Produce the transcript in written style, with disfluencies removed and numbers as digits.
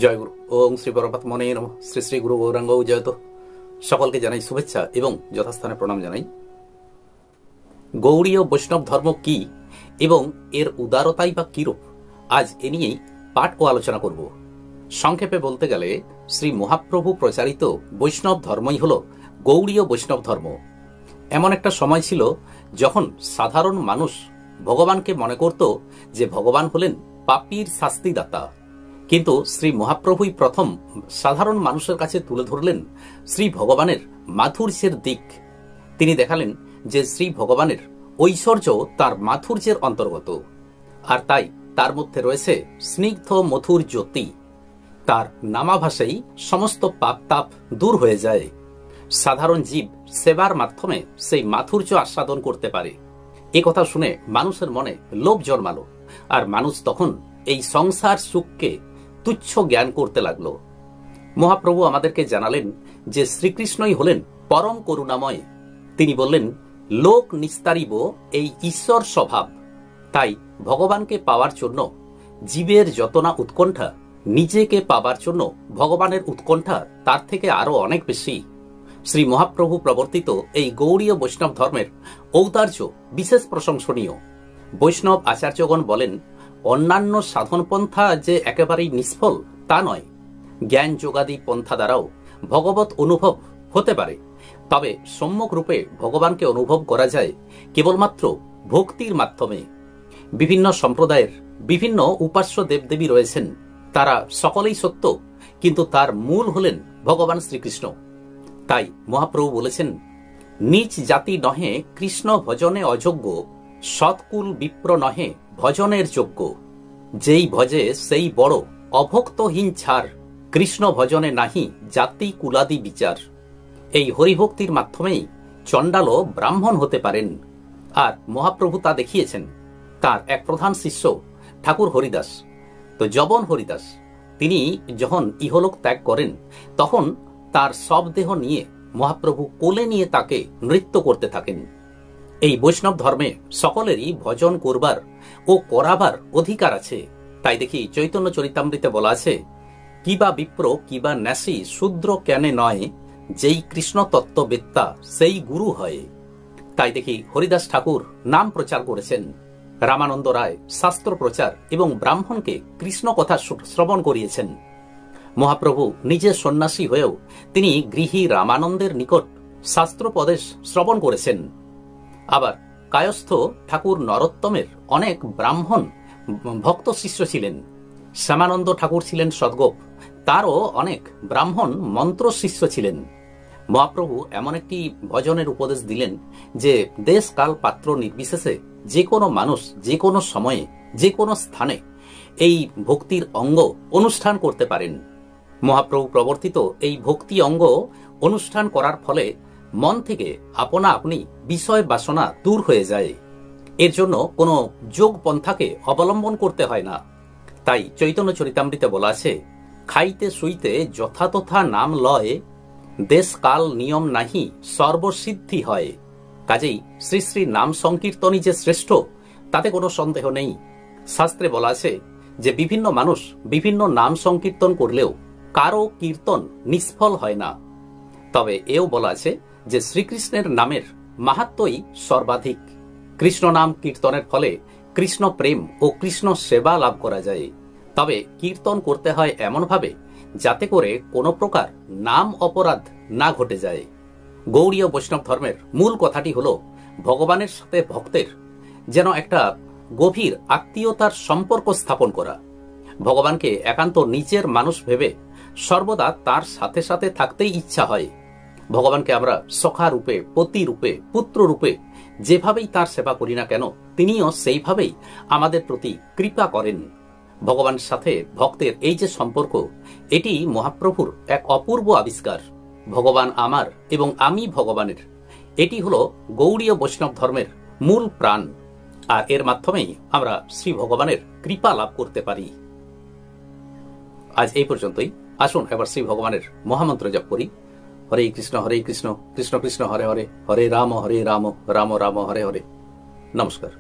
জয় গুরু। ওম শ্রী পরমাত্মনে নমঃ। শ্রী শ্রী গুরু গৌরাঙ্গ জয়ত। সকলকে জানাই শুভেচ্ছা এবং যথাস্থানে প্রণাম জানাই। গৌড়ীয় বৈষ্ণব ধর্ম কি এবং এর উদারতাই বা কিরূপ, আজ এ নিয়েই পাঠ ও আলোচনা করব। সংক্ষেপে বলতে গেলে শ্রী মহাপ্রভু প্রচারিত বৈষ্ণব ধর্মই হল গৌড়ীয় বৈষ্ণব ধর্ম। এমন একটা সময় ছিল যখন সাধারণ মানুষ ভগবানকে মনে করত যে ভগবান হলেন পাপীর শাস্তিদাতা, কিন্তু শ্রী মহাপ্রভুই প্রথম সাধারণ মানুষের কাছে তুলে ধরলেন শ্রী ভগবানের মাধুর্যের দিক। তিনি দেখালেন যে শ্রী ভগবানের ঐশ্বর্য তার মাধুর্যের অন্তর্গত, আর তাই তার মধ্যে রয়েছে স্নিগ্ধ মধুর জ্যোতি। তার নামাভাসেই সমস্ত পাপ তাপ দূর হয়ে যায়। সাধারণ জীব সেবার মাধ্যমে সেই মাধুর্য আস্বাদন করতে পারে। এ কথা শুনে মানুষের মনে লোভ জন্মালো, আর মানুষ তখন এই সংসার সুখকে তুচ্ছ জ্ঞান করতে লাগলো। মহাপ্রভু আমাদেরকে জানালেন যে শ্রীকৃষ্ণই হলেন পরম করুণাময়। তিনি বললেন, লোক নিস্তারিব এই ঈশ্বর স্বভাব। তাই ভগবানকে পাওয়ার জন্য জীবের যত না উৎকণ্ঠা, নিজেকে পাবার জন্য ভগবানের উৎকণ্ঠা তার থেকে আরো অনেক বেশি। শ্রী মহাপ্রভু প্রবর্তিত এই গৌড়ীয় বৈষ্ণব ধর্মের ঔদার্য বিশেষ প্রশংসনীয়। বৈষ্ণব আচার্যগণ বলেন, অন্যান্য সাধন পন্থা যে একেবারেই নিষ্ফল তা নয়। জ্ঞান যোগাদি পন্থা দ্বারাও ভগবত অনুভব হতে পারে, তবে সম্যক রূপে ভগবানকে অনুভব করা যায় কেবলমাত্র ভক্তির মাধ্যমে। বিভিন্ন সম্প্রদায়ের বিভিন্ন উপাস্য দেবদেবী রয়েছেন, তারা সকলেই সত্য, কিন্তু তার মূল হলেন ভগবান শ্রীকৃষ্ণ। তাই মহাপ্রভু বলেছেন, নিজ জাতি নহে কৃষ্ণ ভজনে অযোগ্য, সৎকুল বিপ্র নহে ভজনের যোগ্য। যেই ভজে সেই বড়, অভক্তহীন ছাড়, কৃষ্ণ ভজনে নাহি জাতি কুলাদি বিচার। এই হরিভক্তির মাধ্যমেই চণ্ডালও ব্রাহ্মণ হতে পারেন, আর মহাপ্রভু তা দেখিয়েছেন। তার এক প্রধান শিষ্য ঠাকুর হরিদাস, তো যবন হরিদাস, তিনি যখন ইহলোক ত্যাগ করেন তখন তার সব দেহ নিয়ে মহাপ্রভু কোলে নিয়ে তাকে নৃত্য করতে থাকেন। এই বৈষ্ণব ধর্মে সকলেরই ভজন করবার ও করাবার অধিকার আছে। তাই দেখি চৈতন্য চরিতামৃতে বলা আছে, কিবা বিপ্র কিবা ন্যাসী শূদ্র কেনে নয়, যেই কৃষ্ণ তত্ত্ববেত্তা সেই গুরু হয়। তাই দেখি হরিদাস ঠাকুর নাম প্রচার করেছেন, রামানন্দ রায় শাস্ত্র প্রচার এবং ব্রাহ্মণকে কৃষ্ণ কথা শ্রবণ করিয়েছেন। মহাপ্রভু নিজে সন্ন্যাসী হয়েও তিনি গৃহী রামানন্দের নিকট শাস্ত্রোপদেশ শ্রবণ করেছেন। আবার কায়স্থ ঠাকুর নরোত্তমের অনেক ব্রাহ্মণ ভক্ত শিষ্য ছিলেন। শ্যামানন্দ ঠাকুর ছিলেন সদ্গোপ, তারও অনেক ব্রাহ্মণ মন্ত্র শিষ্য ছিলেন। মহাপ্রভু এমন একটি ভজনের উপদেশ দিলেন যে দেশ কাল পাত্র নির্বিশেষে যে কোনো মানুষ যে কোনো সময়ে যে কোনো স্থানে এই ভক্তির অঙ্গ অনুষ্ঠান করতে পারেন। মহাপ্রভু প্রবর্তিত এই ভক্তি অঙ্গ অনুষ্ঠান করার ফলে মন থেকে আপনা আপনি বিষয় বাসনা দূর হয়ে যায়। এর জন্য কোনো যোগ পন্থাকে অবলম্বন করতে হয় না। তাই চৈতন্য চরিতামৃতে বলা আছে, খাইতে শুইতে যথাতথা নাম লয়, দেশ কাল নিয়ম নাহি সর্বসিদ্ধি হয়। কাজেই শ্রী শ্রী নাম সংকীর্তনই যে শ্রেষ্ঠ তাতে কোনো সন্দেহ নেই। শাস্ত্রে বলা আছে যে বিভিন্ন মানুষ বিভিন্ন নাম সংকীর্তন করলেও কারো কীর্তন নিষ্ফল হয় না। তবে এও বলা আছে যে শ্রীকৃষ্ণের নামের মাহাত্ম্যই সর্বাধিক। কৃষ্ণ নাম কীর্তনের ফলে কৃষ্ণ প্রেম ও কৃষ্ণ সেবা লাভ করা যায়। তবে কীর্তন করতে হয় এমনভাবে যাতে করে কোনো প্রকার নাম অপরাধ না ঘটে যায়। গৌড়ীয় বৈষ্ণব ধর্মের মূল কথাটি হল ভগবানের সাথে ভক্তের যেন একটা গভীর আত্মীয়তার সম্পর্ক স্থাপন করা। ভগবানকে একান্ত নিজের মানুষ ভেবে সর্বদা তার সাথে সাথে থাকতেই ইচ্ছা হয়। ভগবানকে আমরা সখা রূপে, পতি রূপে, পুত্র রূপে যেভাবেই তার সেবা করি না কেন, তিনিও সেইভাবেই আমাদের প্রতি কৃপা করেন। ভগবানের সাথে ভক্তের এই যে সম্পর্ক, এটি মহাপ্রভুর এক অপূর্ব আবিষ্কার। ভগবান আমার এবং আমি ভগবানের, এটি হলো গৌড়ীয় বৈষ্ণব ধর্মের মূল প্রাণ, আর এর মাধ্যমেই আমরা শ্রী ভগবানের কৃপা লাভ করতে পারি। আজ এই পর্যন্তই। আসুন এবার শ্রী ভগবানের মহামন্ত্র জপ করি। হরে কৃষ্ণ কৃষ্ণ কৃষ্ণ হরে হরে, হরে রাম রাম রাম হরে হরে। নমস্কার।